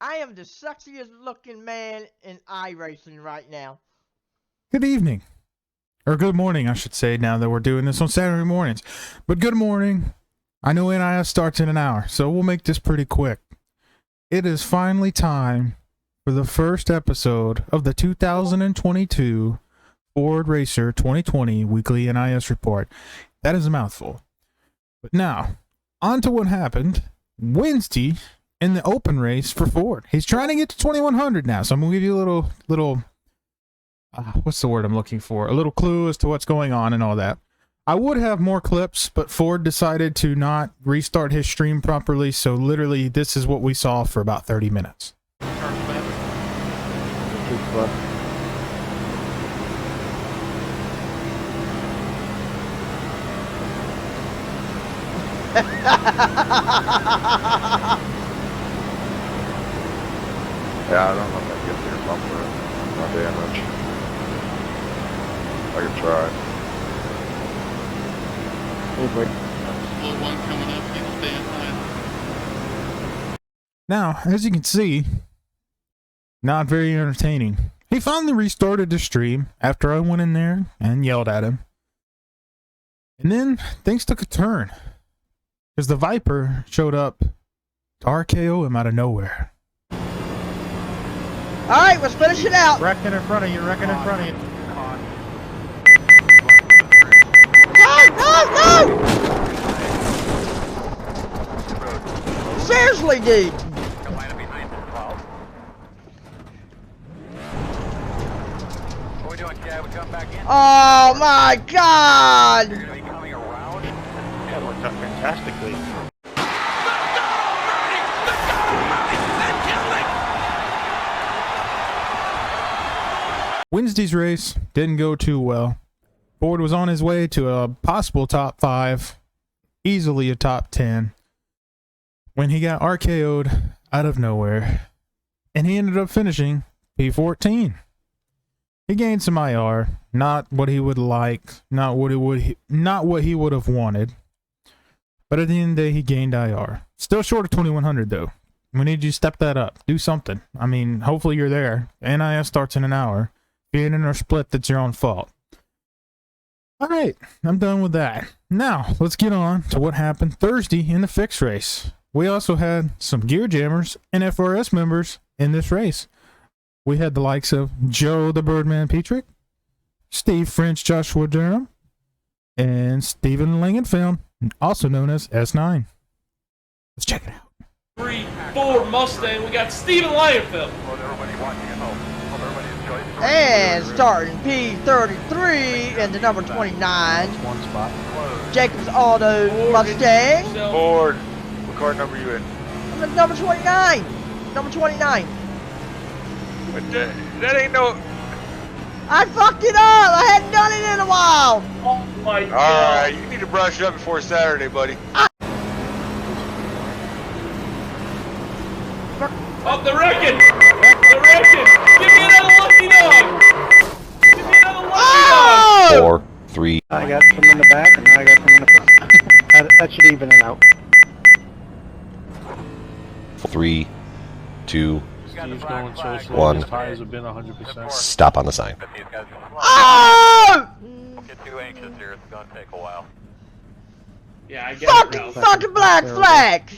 I am the sexiest looking man in iRacing right now. Good evening. Or good morning, I should say, now that we're doing this on Saturday mornings. But good morning. I know NIS starts in an hour, so we'll make this pretty quick. It is finally time for the first episode of the 2022 FordRacer2020 Weekly NIS Report. That is a mouthful. But now, on to what happened Wednesday in the open race for Ford. He's trying to get to 2100 now, so I'm going to give you a little what's the word I'm looking for? A little clue as to what's going on and all that. I would have more clips, but Ford decided to not restart his stream properly, so literally this is what we saw for about 30 minutes. Yeah, I don't know if I can get there bumper. No damage. I can try. One coming up, keep staying high. Now, as you can see, not very entertaining. He finally restarted the stream after I went in there and yelled at him. And then things took a turn, because the Viper showed up to RKO him out of nowhere. Alright, let's finish it out. Wrecking in front of you, wrecking in front of you. No! Seriously, dude. Oh my God! That worked out fantastically. Wednesday's race didn't go too well. Ford was on his way to a possible top 5, easily a top 10, when he got RKO'd out of nowhere, and he ended up finishing P14. He gained some IR, not what he would like, not what he would have wanted, but at the end of the day, he gained IR. Still short of 2100 though. We need you to step that up, do something. I mean, hopefully you're there. NIS starts in an hour. Being in our split, that's your own fault. Alright, I'm done with that. Now, let's get on to what happened Thursday in the fixed race. We also had some Gear Jammers and FRS members in this race. We had the likes of Joe the Birdman Petrick, Steve French Joshua Durham, and Stephen Langenfeld, also known as S9. Let's check it out. 3-4 Mustang, we got Stephen Langenfeld. And starting P33 in the number 29. One spot. Jacob's Auto Mustang. Ford, what car number you in? I'm at number 29. Number 29. But that ain't no... I fucked it up. I hadn't done it in a while. Oh my God. Alright, you need to brush up before Saturday, buddy. Up the wrecking! The wrecking! Give me another lucky dog! Give me another lucky dog! 4, 3. I got some in the back, and I got some in the front. that should even it out. 3, 2, Steve's going so slow. 1. His tires have been 100%. Stop on the sign. Oh! Don't get too anxious here, it's gonna take a while. Yeah, I get it, Ralph. Fucking black flag.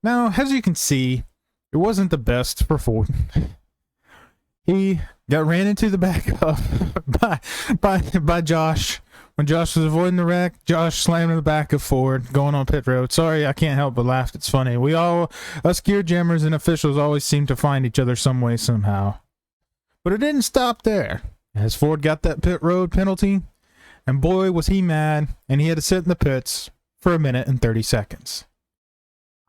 Now, as you can see, it wasn't the best for Ford. He got ran into the back of by Josh. When Josh was avoiding the wreck, Josh slammed in the back of Ford going on pit road. Sorry, I can't help but laugh. It's funny. Us gear jammers and officials always seem to find each other some way, somehow. But it didn't stop there, as Ford got that pit road penalty, and boy was he mad, and he had to sit in the pits for 1 minute and 30 seconds.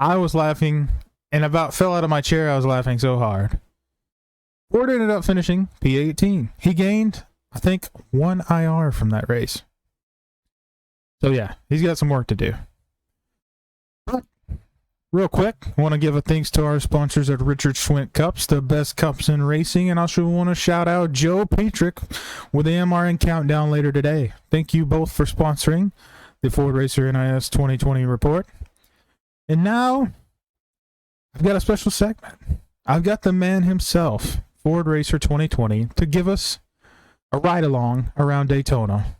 I was laughing and about fell out of my chair. I was laughing so hard. Ford ended up finishing P18. He gained, I think, 1 IR from that race. So yeah, he's got some work to do. But real quick, I want to give a thanks to our sponsors at Richard Schwint Cups, the best cups in racing, and also want to shout out Joe Petrick with the MRN Countdown later today. Thank you both for sponsoring the Ford Racer NIS 2020 report. And now, I've got a special segment. I've got the man himself, FordRacer2020, to give us a ride-along around Daytona.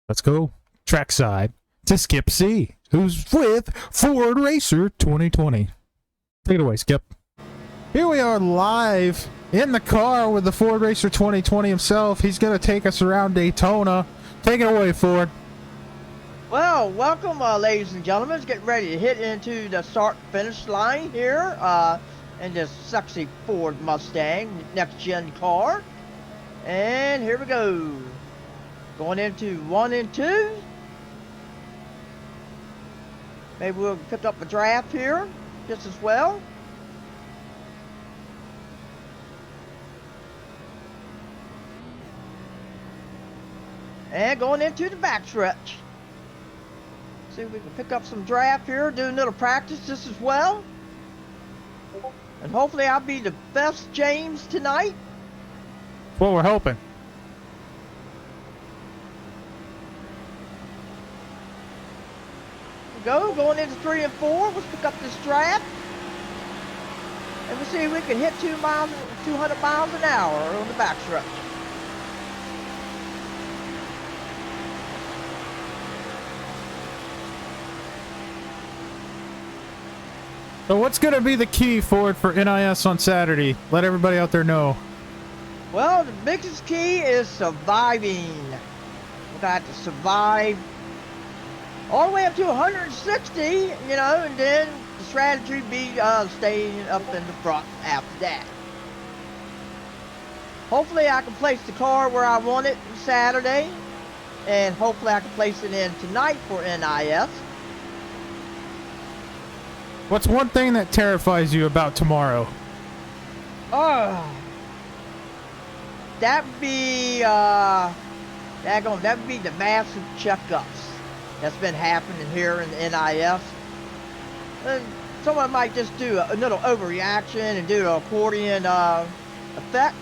Let's go trackside to Skip C, who's with FordRacer2020. Take it away, Skip. Here we are live in the car with the FordRacer2020 himself. He's going to take us around Daytona. Take it away, Ford. Well, welcome, ladies and gentlemen. Let's get ready to hit into the start-finish line here in this sexy Ford Mustang next-gen car. And here we go. Going into 1 and 2. Maybe we'll pick up a draft here just as well. And going into the backstretch. See if we can pick up some draft here, do a little practice just as well. And hopefully I'll be the best James tonight. That's what we're hoping. Going into 3 and 4. Let's pick up this draft. And we'll see if we can hit 200 miles an hour on the backstretch. So what's going to be the key, Ford, for NIS on Saturday? Let everybody out there know. Well, the biggest key is surviving. We're going to have to survive all the way up to 160, you know, and then the strategy be staying up in the front after that. Hopefully I can place the car where I want it Saturday, and hopefully I can place it in tonight for NIS. What's one thing that terrifies you about tomorrow? Oh, that would be the massive checkups that's been happening here in the NIS. And someone might just do a little overreaction and do an accordion effect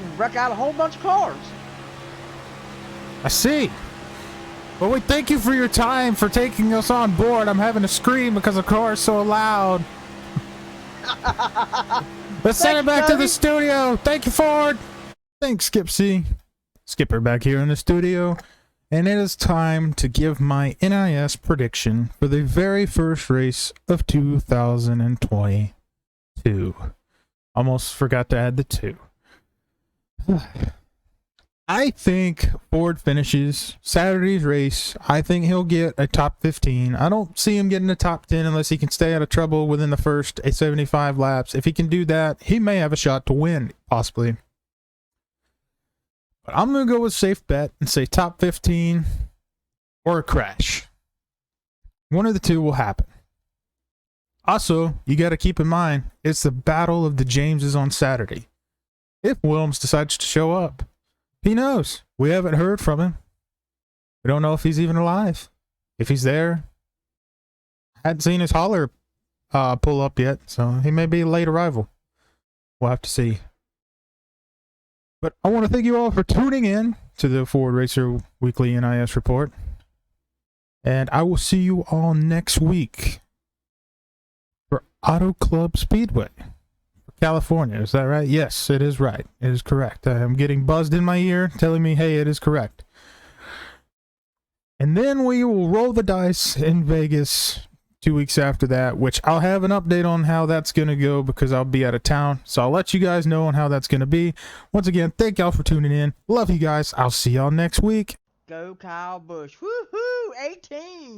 and wreck out a whole bunch of cars. I see. Well, we thank you for your time, for taking us on board. I'm having to scream because the car is so loud. Let's send it back to the studio. Thank you, Ford. Thanks, Skip C. Skipper back here in the studio. And it is time to give my NIS prediction for the very first race of 2022. Almost forgot to add the 2. I think Ford finishes Saturday's race. I think he'll get a top 15. I don't see him getting a top 10 unless he can stay out of trouble within the first 75 laps. If he can do that, he may have a shot to win, possibly. But I'm going to go with safe bet and say top 15 or a crash. One of the two will happen. Also, you got to keep in mind, it's the Battle of the Jameses on Saturday. If Williams decides to show up, he knows. We haven't heard from him. We don't know if he's even alive. If he's there, I hadn't seen his hauler pull up yet, so he may be a late arrival. We'll have to see. But I want to thank you all for tuning in to the Ford Racer Weekly NIS Report. And I will see you all next week for Auto Club Speedway. California, is that right? Yes, it is right. It is correct. I am getting buzzed in my ear telling me, hey, it is correct. And then we will roll the dice in Vegas 2 weeks after that, which I'll have an update on how that's going to go because I'll be out of town. So I'll let you guys know on how that's going to be. Once again, thank y'all for tuning in. Love you guys. I'll see y'all next week. Go Kyle Busch. Woohoo! 18.